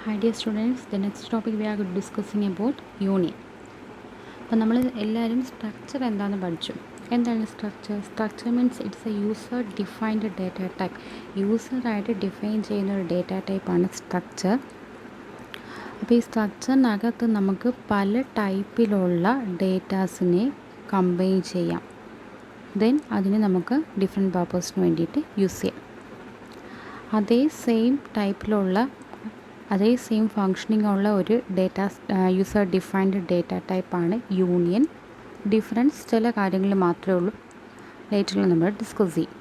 Hi dear students, the next topic we are discussing about union. അപ്പോൾ നമ്മൾ എല്ലാവരും structure എന്താണെന്ന് പഠിച്ചു. എന്താണ് structure? Structure means it's a user defined data type. യൂസറായിട്ട് ഡിഫൈൻ ചെയ്യുന്ന ഒരു ഡേറ്റ ടൈപ്പാണ് സ്ട്രക്ചർ. അപ്പോൾ ഈ സ്ട്രക്ചറിനകത്ത് നമുക്ക് പല ടൈപ്പിലുള്ള ഡേറ്റാസിനെ കമ്പൈൻ ചെയ്യാം. ദെൻ അതിന് നമുക്ക് ഡിഫറെൻറ്റ് പർപ്പസിന് വേണ്ടിയിട്ട് യൂസ് ചെയ്യാം. അതേ സെയിം ഫങ്ഷനിങ് ഉള്ള ഒരു യൂസർ ഡിഫൈൻഡ് ഡേറ്റ ടൈപ്പാണ് യൂണിയൻ. ഡിഫറൻസ് ചില കാര്യങ്ങൾ മാത്രമേ ഉള്ളൂ, ലേറ്ററിൽ നമ്മൾ ഡിസ്കസ് ചെയ്യും.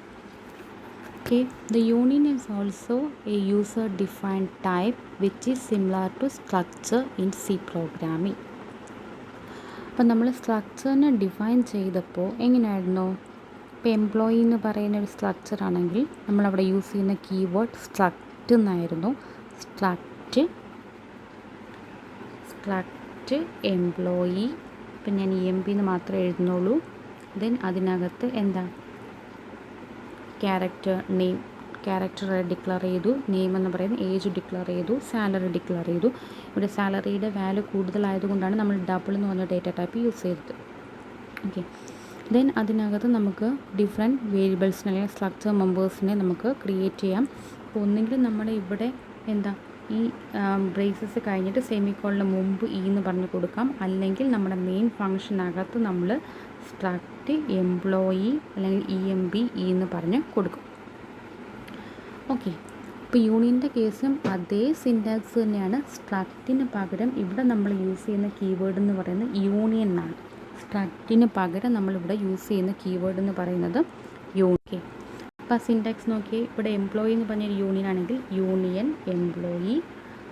Okay, the union is also a user defined type which is similar to structure in C programming. അപ്പം നമ്മൾ സ്ട്രക്ചറിനെ ഡിഫൈൻ ചെയ്തപ്പോൾ എങ്ങനെയായിരുന്നു? ഇപ്പോൾ എംപ്ലോയി എന്ന് പറയുന്ന ഒരു സ്ട്രക്ചർ ആണെങ്കിൽ നമ്മളവിടെ യൂസ് ചെയ്യുന്ന കീവേഡ് സ്ട്രക്റ്റ് എന്നായിരുന്നു. Struct employee. ഇപ്പം ഞാൻ EMP എന്ന് മാത്രമേ എഴുതുന്നുള്ളൂ. ദെൻ അതിനകത്ത് എന്താ ക്യാരക്ടർ ഡിക്ലെയർ ചെയ്തു, നെയിം എന്ന് പറയുന്നത് ഏജ് ഡിക്ലെയർ ചെയ്തു, സാലറി ഡിക്ലെയർ ചെയ്തു. ഇവിടെ സാലറിയുടെ വാല്യൂ കൂടുതലായതുകൊണ്ടാണ് നമ്മൾ ഡബിൾ എന്ന് പറഞ്ഞ ഡേറ്റ ടൈപ്പ് യൂസ് ചെയ്തത്. ഓക്കെ, ദെൻ അതിനകത്ത് നമുക്ക് ഡിഫറെൻറ്റ് വേരിയബിൾസിനെ അല്ലെങ്കിൽ സ്ട്രക്ചർ മെമ്പേഴ്സിനെ നമുക്ക് ക്രിയേറ്റ് ചെയ്യാം. അപ്പോൾ ഒന്നെങ്കിൽ നമ്മുടെ ഇവിടെ എന്താ ഈ ബ്രേസസ് കഴിഞ്ഞിട്ട് സെമിക്കോളിന് മുമ്പ് എന്ന് പറഞ്ഞ് കൊടുക്കാം, അല്ലെങ്കിൽ നമ്മുടെ മെയിൻ ഫങ്ഷനകത്ത് നമ്മൾ സ്ട്രക്റ്റ് എംപ്ലോയി അല്ലെങ്കിൽ EMP എന്ന് പറഞ്ഞ് കൊടുക്കും. ഓക്കെ, ഇപ്പോൾ യൂണിയൻ്റെ കേസും അതേ സിൻറ്റാക്സ് തന്നെയാണ്. സ്ട്രക്റ്റിന് പകരം ഇവിടെ നമ്മൾ യൂസ് ചെയ്യുന്ന കീവേഡ് എന്ന് പറയുന്നത് യൂണിയൻ എന്നാണ്. സ്ട്രക്റ്റിന് പകരം നമ്മളിവിടെ യൂസ് ചെയ്യുന്ന കീവേഡ് എന്ന് പറയുന്നത് യൂണിയൻ. അപ്പോൾ സിൻറ്റാക്സ് നോക്കിയാൽ ഇവിടെ എംപ്ലോയി എന്ന് പറഞ്ഞൊരു യൂണിയൻ ആണെങ്കിൽ യൂണിയൻ എംപ്ലോയി.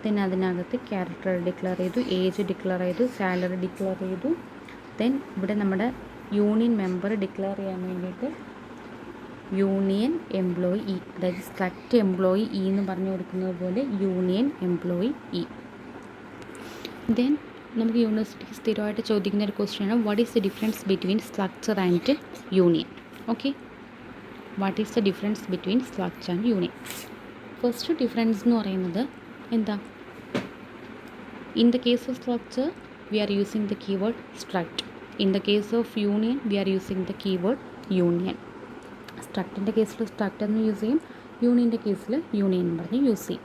ദെൻ അതിനകത്ത് ക്യാരക്ടർ ഡിക്ലെയർ ചെയ്തു, ഏജ് ഡിക്ലെയർ ചെയ്തു, സാലറി ഡിക്ലെയർ ചെയ്തു. ദെൻ ഇവിടെ നമ്മുടെ യൂണിയൻ മെമ്പർ ഡിക്ലെയർ ചെയ്യാൻ വേണ്ടിയിട്ട് യൂണിയൻ എംപ്ലോയി അതായത് സ്ട്രക്റ്റ് എംപ്ലോയി എന്ന് പറഞ്ഞു കൊടുക്കുന്നത് പോലെ യൂണിയൻ എംപ്ലോയി ദെൻ നമുക്ക് യൂണിവേഴ്സിറ്റി സ്ഥിരമായിട്ട് ചോദിക്കുന്ന ഒരു ക്വസ്റ്റ്യനാണ് what is the difference between structure and union. Okay, what is the difference between structure and union? First difference എന്ന് പറയുന്നത് എന്താ? In the case of structure V are using the keyword struct. In the case of union we are using the keyword union. സ്ട്രക്റ്റിൻ്റെ കേസിൽ struct എന്ന് use ചെയ്യും, യൂണിയൻ്റെ കേസിൽ union എന്ന് പറഞ്ഞ് യൂസ് ചെയ്യും.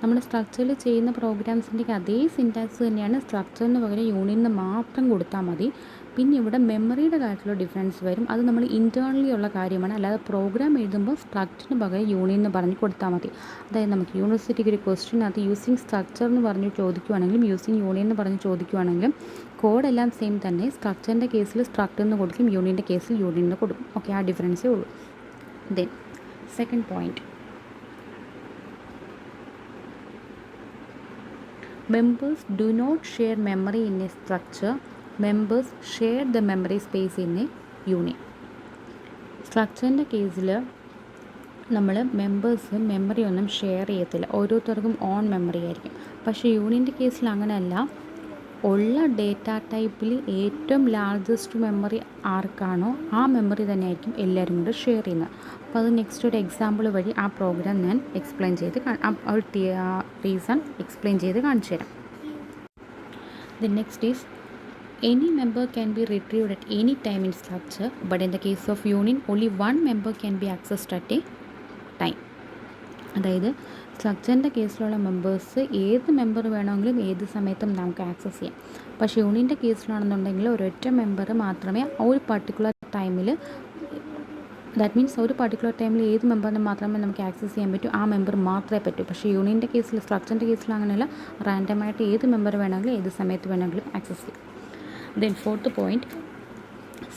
നമ്മുടെ സ്ട്രക്ചറിൽ ചെയ്യുന്ന പ്രോഗ്രാംസിൻ്റെ അതേ സിൻറ്റാക്സ് തന്നെയാണ്. സ്ട്രക്ചറിന് പകരം യൂണിയന് മാത്രം കൊടുത്താൽ മതി. പിന്നെ ഇവിടെ മെമ്മറിയുടെ കാര്യത്തിലുള്ള ഡിഫറൻസ് വരും. അത് നമ്മൾ ഇൻറ്റേർണലി ഉള്ള കാര്യമാണ്, അല്ലാതെ പ്രോഗ്രാം എഴുതുമ്പോൾ സ്ട്രക്റ്റിന് പകരം യൂണിയൻ എന്ന് പറഞ്ഞ് കൊടുത്താൽ മതി. അതായത് നമുക്ക് യൂണിവേഴ്സിറ്റിക്ക് ഒരു ക്വസ്റ്റ്യനകത്ത് യൂസിങ് സ്ട്രക്ചർ എന്ന് പറഞ്ഞ് ചോദിക്കുവാണെങ്കിലും യൂസിങ് യൂണിയൻ എന്ന് പറഞ്ഞ് ചോദിക്കുവാണെങ്കിലും കോഡെല്ലാം സെയിം തന്നെ. സ്ട്രക്ചറിൻ്റെ കേസിൽ സ്ട്രക്ചർ എന്ന് കൊടുക്കും, യൂണിയൻ്റെ കേസിൽ യൂണിയൻ എന്ന് കൊടുക്കും. ഓക്കെ, ആ ഡിഫറൻസേ ഉള്ളൂ. Then second point, members do not share memory in a structure. Members share the memory space in a union. സ്ട്രക്ചറിൻ്റെ കേസിൽ നമ്മൾ മെമ്പേഴ്സ് മെമ്മറി ഒന്നും ഷെയർ ചെയ്യത്തില്ല, ഓരോരുത്തർക്കും ഓൺ മെമ്മറി ആയിരിക്കും. പക്ഷേ യൂണിയൻ്റെ കേസിൽ അങ്ങനെയല്ല. ഉള്ള ഡേറ്റ ടൈപ്പിൽ ഏറ്റവും ലാർജസ്റ്റ് മെമ്മറി ആർക്കാണോ ആ മെമ്മറി തന്നെ ആയിരിക്കും എല്ലാവരും കൂടെ ഷെയർ ചെയ്യുന്നത്. അപ്പോൾ അത് നെക്സ്റ്റ് ഒരു എക്സാമ്പിൾ വഴി ആ പ്രോഗ്രാം ഞാൻ എക്സ്പ്ലെയിൻ ചെയ്ത് റീസൺ എക്സ്പ്ലെയിൻ ചെയ്ത് കാണിച്ചു തരാം. The next is any member can be retrieved at any time in structure, but in the case of union only one member can be accessed at a time. അതായത് സ്ട്രക്ചറിൻ്റെ കേസിലുള്ള members ഏത് member വേണമെങ്കിലും ഏത് സമയത്തും നമുക്ക് access ചെയ്യാം. പക്ഷേ യൂണിയൻ്റെ കേസിലാണെന്നുണ്ടെങ്കിൽ ഒരൊറ്റ മെമ്പർ മാത്രമേ ഒരു പർട്ടിക്കുലർ ടൈമിൽ, ദാറ്റ് മീൻസ് ഒരു പർട്ടിക്കുലർ ടൈമിൽ ഏത് മെമ്പറിനെ മാത്രമേ നമുക്ക് ആക്സസ് ചെയ്യാൻ പറ്റൂ, ആ മെമ്പർ മാത്രമേ പറ്റൂ. പക്ഷേ യൂണിയൻ്റെ കേസിൽ, സ്ട്രക്ചറിൻ്റെ കേസിൽ അങ്ങനെയല്ല, റാൻഡമായിട്ട് ഏത് മെമ്പർ വേണമെങ്കിലും ഏത് സമയത്ത് വേണമെങ്കിലും ആക്സസ് ചെയ്യാം. Then fourth point,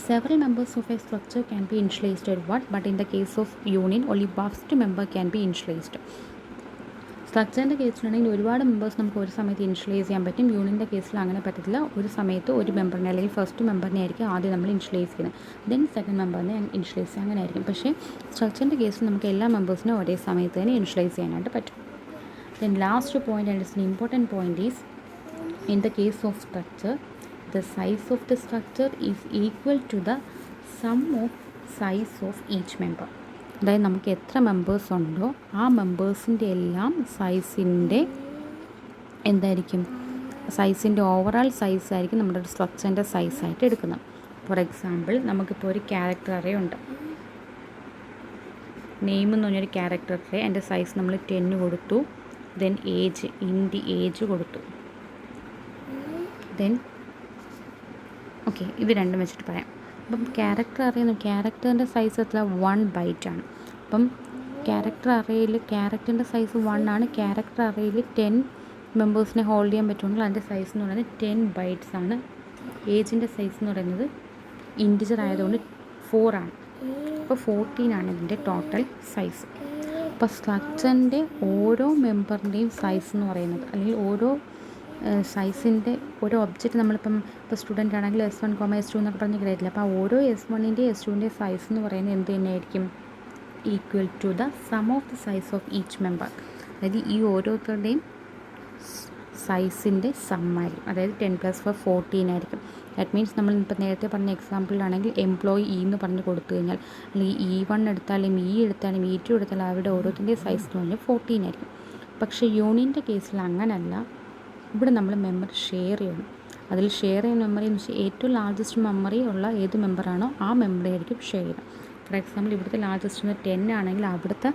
several members of a structure can be initialized at one, but in the case of union only first member can be initialized. സ്ട്രക്ചറിൻ്റെ കേസിലാണെങ്കിൽ ഒരുപാട് മെമ്പേഴ്സ് നമുക്ക് ഒരു സമയത്ത് ഇനിഷ്യലൈസ് ചെയ്യാൻ പറ്റും. യൂണിയൻ്റെ കേസിൽ അങ്ങനെ പറ്റത്തില്ല. ഒരു സമയത്ത് ഒരു മെമ്പറിനെ അല്ലെങ്കിൽ ഫസ്റ്റ് മെമ്പറിനെ ആയിരിക്കും ആദ്യം നമ്മൾ ഇനിഷ്യലൈസ് ചെയ്യുന്നത്, ദെൻ സെക്കൻഡ് മെമ്പറിനെ ഇനിഷ്യലൈസ് ചെയ്യുക, അങ്ങനെ ആയിരിക്കും. പക്ഷേ സ്ട്രക്ചറിൻ്റെ കേസിൽ നമുക്ക് എല്ലാ മെമ്പേഴ്സിനും ഒരേ സമയത്ത് തന്നെ ഇനിഷ്യലൈസ് ചെയ്യാനായിട്ട് പറ്റും. Then last point and it's important point is in the case of structure the size of the structure is equal to the sum of size of each member. അതായത് നമുക്ക് എത്ര മെമ്പേഴ്സ് ഉണ്ടോ ആ മെമ്പേഴ്സിൻ്റെ എല്ലാം സൈസിൻ്റെ എന്തായിരിക്കും, സൈസിൻ്റെ ഓവറാൾ സൈസ് ആയിരിക്കും നമ്മുടെ ഒരു സ്ട്രക്ചറിൻ്റെ സൈസായിട്ട് എടുക്കുന്നത്. ഫോർ എക്സാമ്പിൾ, നമുക്കിപ്പോൾ ഒരു ക്യാരക്ടർ അറേ ഉണ്ട്. നെയിം എന്ന് പറഞ്ഞൊരു ക്യാരക്ടർ അറേ, അതിൻ്റെ സൈസ് നമ്മൾ 10 കൊടുത്തു. ദെൻ ഏജ്, ഇൻഡി ഏജ് കൊടുത്തു. ദെൻ ഓക്കെ, ഇത് രണ്ടും വെച്ചിട്ട് പറയാം. അപ്പം ക്യാരക്ടർ അറേന്ന്, ക്യാരക്ടറിൻ്റെ സൈസ് എത്ര, 1 ബൈറ്റാണ്. അപ്പം ക്യാരക്ടർ അറേയിൽ ക്യാരക്ടറിൻ്റെ സൈസ് 1 ആണ്. ക്യാരക്ടർ അറേയിൽ 10 മെമ്പേഴ്സിനെ ഹോൾഡ് ചെയ്യാൻ പറ്റുമെങ്കിൽ അതിൻ്റെ സൈസ് എന്ന് പറയുന്നത് 10 ബൈറ്റ്സ് ആണ്. ഏജിൻ്റെ സൈസ് എന്ന് പറയുന്നത് ഇൻറ്റിജർ ആയതുകൊണ്ട് 4 ആണ്. അപ്പോൾ 14 ആണ് ഇതിൻ്റെ ടോട്ടൽ സൈസ്. അപ്പോൾ സ്ട്രക്ചറിൻ്റെ ഓരോ മെമ്പറിൻ്റെയും സൈസ് എന്ന് പറയുന്നത്, അല്ലെങ്കിൽ ഓരോ സൈസിൻ്റെ ഓരോ ഒബ്ജക്റ്റ് നമ്മളിപ്പം ഇപ്പോൾ സ്റ്റുഡൻ്റ് ആണെങ്കിൽ S1, S2 എന്നൊക്കെ പറഞ്ഞ് ഗ്രേഡില്ല. അപ്പോൾ ഓരോ S1ൻ്റെയും S2ൻ്റെയും സൈസ് എന്ന് പറയുന്നത് എന്ത് തന്നെയായിരിക്കും, equal to the sum of the size of each member. അതായത് ഈ ഓരോരുത്തരുടെയും സൈസിൻ്റെ സമ്മായിരിക്കും. അതായത് 10 + 4 14 ആയിരിക്കും. ദാറ്റ് മീൻസ് നമ്മൾ ഇപ്പോൾ നേരത്തെ പറഞ്ഞ എക്സാമ്പിളിലാണെങ്കിൽ എംപ്ലോയി എന്ന് പറഞ്ഞ് കൊടുത്തു കഴിഞ്ഞാൽ, അല്ലെങ്കിൽ E1 എടുത്താലും എടുത്താലും E2 എടുത്താലും അവരുടെ ഓരോരുത്തരുടെയും സൈസ് എന്ന് പറഞ്ഞാൽ 14 ആയിരിക്കും. പക്ഷേ യൂണിയൻ്റെ കേസിൽ അങ്ങനല്ല. ഇവിടെ നമ്മൾ മെമ്മറി ഷെയർ ചെയ്യണം. അതിൽ ഷെയർ ചെയ്യുന്ന മെമ്മറി എന്ന് വെച്ചാൽ ഏറ്റവും ലാർജസ്റ്റ് മെമ്മറി ഉള്ള ഏത് മെമ്പറാണോ ആ മെമ്മറി ആയിരിക്കും ഷെയർ ചെയ്യുന്നത്. ഫോർ എക്സാമ്പിൾ, ഇവിടുത്തെ ലാർജസ്റ്റ് 10 ആണെങ്കിൽ അവിടുത്തെ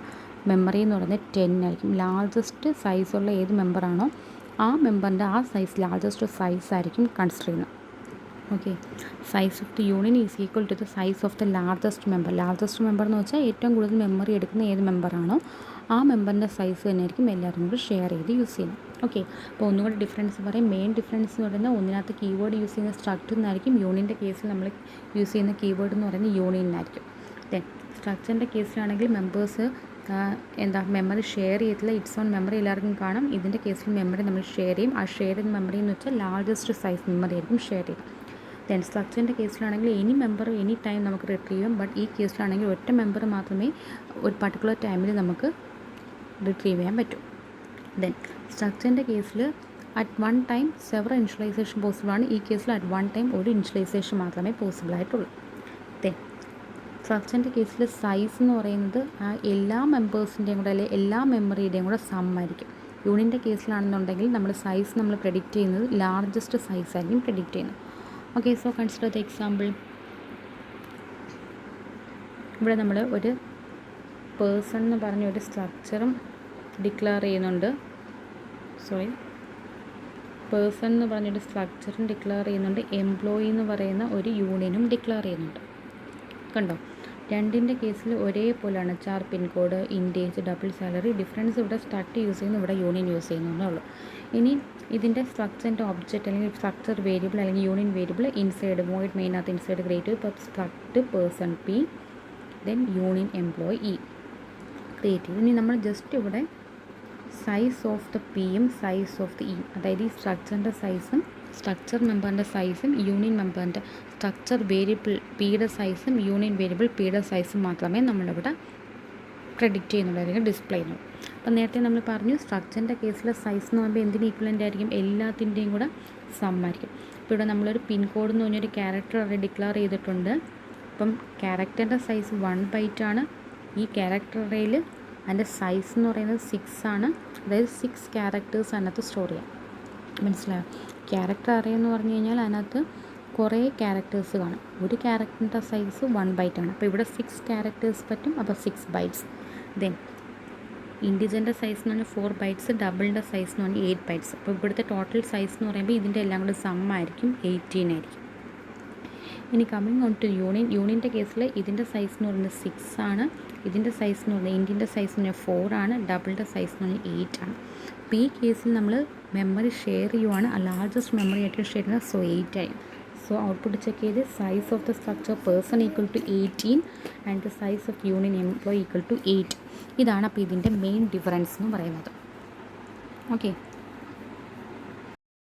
മെമ്മറി എന്ന് പറയുന്നത് 10 ആയിരിക്കും. ലാർജസ്റ്റ് സൈസുള്ള ഏത് മെമ്പറാണോ ആ മെമ്പറിൻ്റെ ആ സൈസ് ലാർജസ്റ്റ് സൈസ് ആയിരിക്കും കൺസിഡർ ചെയ്യുന്നത്. Okay, size of the union is equal to the size of the largest member. Largest member എന്ന് വെച്ചാൽ ഏറ്റവും കൂടുതൽ മെമ്മറി എടുക്കുന്ന ഏത് മെമ്പറാണോ ആ മെമ്പറിൻ്റെ സൈസ് തന്നെയായിരിക്കും എല്ലാവരും കൂടി ഷെയർ ചെയ്ത് യൂസ് ചെയ്യുന്നത്. ഓക്കെ, അപ്പോൾ ഒന്നുകൂടി ഡിഫറൻസ് പറയും. മെയിൻ ഡിഫറൻസ് എന്ന് പറയുന്നത് ഒന്നിനകത്ത് കീവേഡ് യൂസ് ചെയ്യുന്ന സ്ട്രക്ചർ എന്നായിരിക്കും. യൂണിയൻ്റെ കേസിൽ നമ്മൾ യൂസ് ചെയ്യുന്ന കീവേഡ് എന്ന് പറയുന്നത് യൂണിയനായിരിക്കും. ദെൻ സ്ട്രക്ചറിൻ്റെ കേസിലാണെങ്കിൽ മെമ്പേഴ്സ് മെമ്മറി ഷെയർ ചെയ്യത്തില്ല. ഇറ്റ്സ് ഓൺ മെമ്മറി എല്ലാവർക്കും കാണും. ഇതിൻ്റെ കേസിൽ മെമ്മറി നമ്മൾ ഷെയർ ചെയ്യും. ആ ഷെയർ ചെയ്യുന്ന മെമ്മറി എന്ന് വെച്ചാൽ ലാർജസ്റ്റ് സൈസ് മെമ്മറി ആയിരിക്കും ഷെയർ ചെയ്യും. ദെൻ സ്ട്രക്ചറിൻ്റെ കേസിലാണെങ്കിൽ എനി മെമ്പർ എനി ടൈം നമുക്ക് റിട്രീവ് ചെയ്യും. ബട്ട് ഈ കേസിലാണെങ്കിൽ ഒറ്റ മെമ്പർ മാത്രമേ ഒരു പർട്ടിക്കുലർ ടൈമിൽ നമുക്ക് റിട്രീവ് ചെയ്യാൻ പറ്റും. ദെൻ സ്ട്രക്ചറിൻ്റെ കേസിൽ at one time several initialisation പോസിബിളാണ്. ഈ കേസിൽ അറ്റ് വൺ ടൈം ഒരു ഇനിഷ്യലൈസേഷൻ മാത്രമേ പോസിബിളായിട്ടുള്ളൂ. ദെൻ സ്ട്രക്ചറിൻ്റെ കേസിൽ സൈസ് എന്ന് പറയുന്നത് ആ എല്ലാ മെമ്പേഴ്സിൻ്റെയും കൂടെ അല്ലെങ്കിൽ എല്ലാ മെമ്മറിയുടെയും കൂടെ സം ആയിരിക്കും. യൂണിയൻ്റെ കേസിലാണെന്നുണ്ടെങ്കിൽ നമ്മൾ സൈസ് നമ്മൾ പ്രെഡിക്റ്റ് ചെയ്യുന്നത് ലാർജസ്റ്റ് സൈസ് ആയിരിക്കും പ്രെഡിക്റ്റ് ചെയ്യുന്നത്. Okay, so consider the example. ഇവിടെ നമ്മൾ ഒരു പേഴ്സൺ എന്ന് പറഞ്ഞ ഒരു സ്ട്രക്ചറും ഡിക്ലെയർ ചെയ്യുന്നുണ്ട്. പേഴ്സൺ എന്ന് പറഞ്ഞൊരു സ്ട്രക്ചറും ഡിക്ലെയർ ചെയ്യുന്നുണ്ട്. എംപ്ലോയി എന്ന് പറയുന്ന ഒരു യൂണിയനും ഡിക്ലെയർ ചെയ്യുന്നുണ്ട്. കണ്ടോ, രണ്ടിൻ്റെ കേസിൽ ഒരേപോലെയാണ്. Char pincode, int age, double salary. Difference ഇവിടെ സ്ട്രക്ചർ യൂസ് ചെയ്യുന്നു, ഇവിടെ യൂണിയൻ യൂസ് ചെയ്യുന്നേ ഉള്ളൂ. ഇനി ഇതിൻ്റെ സ്ട്രക്ചറിൻ്റെ ഒബ്ജക്റ്റ് അല്ലെങ്കിൽ സ്ട്രക്ചർ വേരിയബിൾ അല്ലെങ്കിൽ യൂണിയൻ വേരിയബിൾ ഇൻസൈഡ് വോയിഡ് മെയിനകത്ത് ഇൻസൈഡ് ക്രിയേറ്റ് ഇപ്പോൾ struct person P, then union employee E create ചെയ്തു. ഇനി നമ്മൾ ജസ്റ്റ് ഇവിടെ സൈസ് ഓഫ് ദ Pയും സൈസ് ഓഫ് ദ E, അതായത് ഈ സ്ട്രക്ചറിൻ്റെ സൈസും സ്ട്രക്ചർ മെമ്പറിൻ്റെ സൈസും യൂണിയൻ മെമ്പറിൻ്റെ സ്ട്രക്ചർ വേരിയബിൾ Pയുടെ സൈസും യൂണിയൻ വേരിയബിൾ Pയുടെ സൈസും മാത്രമേ നമ്മളിവിടെ പ്രെഡിക്റ്റ് ചെയ്യുന്നുള്ളൂ അല്ലെങ്കിൽ ഡിസ്പ്ലേ ചെയ്യുന്നുള്ളൂ. അപ്പോൾ നേരത്തെ നമ്മൾ പറഞ്ഞു സ്ട്രക്ചറിൻ്റെ കേസിലെ സൈസ് എന്ന് പറയുമ്പോൾ എന്തിന് ഈക്വലൻ്റ് ആയിരിക്കും, എല്ലാത്തിൻ്റെയും കൂടെ സം ആയിരിക്കും. ഇപ്പോൾ ഇവിടെ നമ്മളൊരു പിൻകോഡ് എന്ന് പറഞ്ഞൊരു ക്യാരക്ടർ അവിടെ ഡിക്ലെയർ ചെയ്തിട്ടുണ്ട്. അപ്പം ക്യാരക്ടറിൻ്റെ സൈസ് 1 ബൈറ്റാണ്. ഈ ക്യാരക്ടർ അറേയിൽ അതിൻ്റെ സൈസ് എന്ന് പറയുന്നത് 6 ആണ്. അതായത് 6 ക്യാരക്ടേഴ്സ് അതിനകത്ത് സ്റ്റോർ ചെയ്യാം. മനസ്സിലായോ? ക്യാരക്ടർ അറേ എന്ന് പറഞ്ഞു കഴിഞ്ഞാൽ അതിനകത്ത് കുറേ ക്യാരക്ടേഴ്സ് കാണും. ഒരു ക്യാരക്ടറിൻ്റെ സൈസ് 1 ബൈറ്റാണ്. അപ്പോൾ ഇവിടെ 6 ക്യാരക്ടേഴ്സ് പറ്റും. അപ്പോൾ 6 ബൈറ്റ്സ്. ദെൻ ഇൻഡിജറിൻ്റെ സൈസ് എന്ന് പറഞ്ഞാൽ 4 ബൈറ്റ്സ്, ഡബിളിൻ്റെ സൈസ് എന്ന് പറഞ്ഞാൽ 8 ബൈറ്റ്സ്. അപ്പോൾ ഇവിടുത്തെ ടോട്ടൽ സൈസ് എന്ന് പറയുമ്പോൾ ഇതിൻ്റെ എല്ലാം കൂടി സം ആയിരിക്കും 18 ആയിരിക്കും. ഇനി കമ്മിങ് ഓൺ ടു യൂണിയൻ്റെ കേസിൽ ഇതിൻ്റെ സൈസ് എന്ന് പറയുന്നത് 6 ആണ്. ഇതിൻ്റെ സൈസ് എന്ന് പറഞ്ഞാൽ ഇൻഡിൻ്റെ സൈസ് എന്ന് പറഞ്ഞാൽ 4 ആണ്. ഡബിളിൻ്റെ സൈസ് എന്ന് പറഞ്ഞാൽ 8 ആണ്. അപ്പോൾ ഈ കേസിൽ നമ്മൾ മെമ്മറി ഷെയർ ചെയ്യുവാണ്. ആ ലാർജസ്റ്റ് മെമ്മറി ആയിട്ട് ഷെയർ ചെയ്യുന്നത് 8 ആയി. സോ ഔട്ട്പുട്ട് ചെക്ക് ചെയ്ത് size of the structure person equal to 18 and the size of union employee equal to 8. ഇതാണ് അപ്പോൾ ഇതിൻ്റെ മെയിൻ ഡിഫറൻസ് എന്ന് പറയുന്നത്. ഓക്കെ.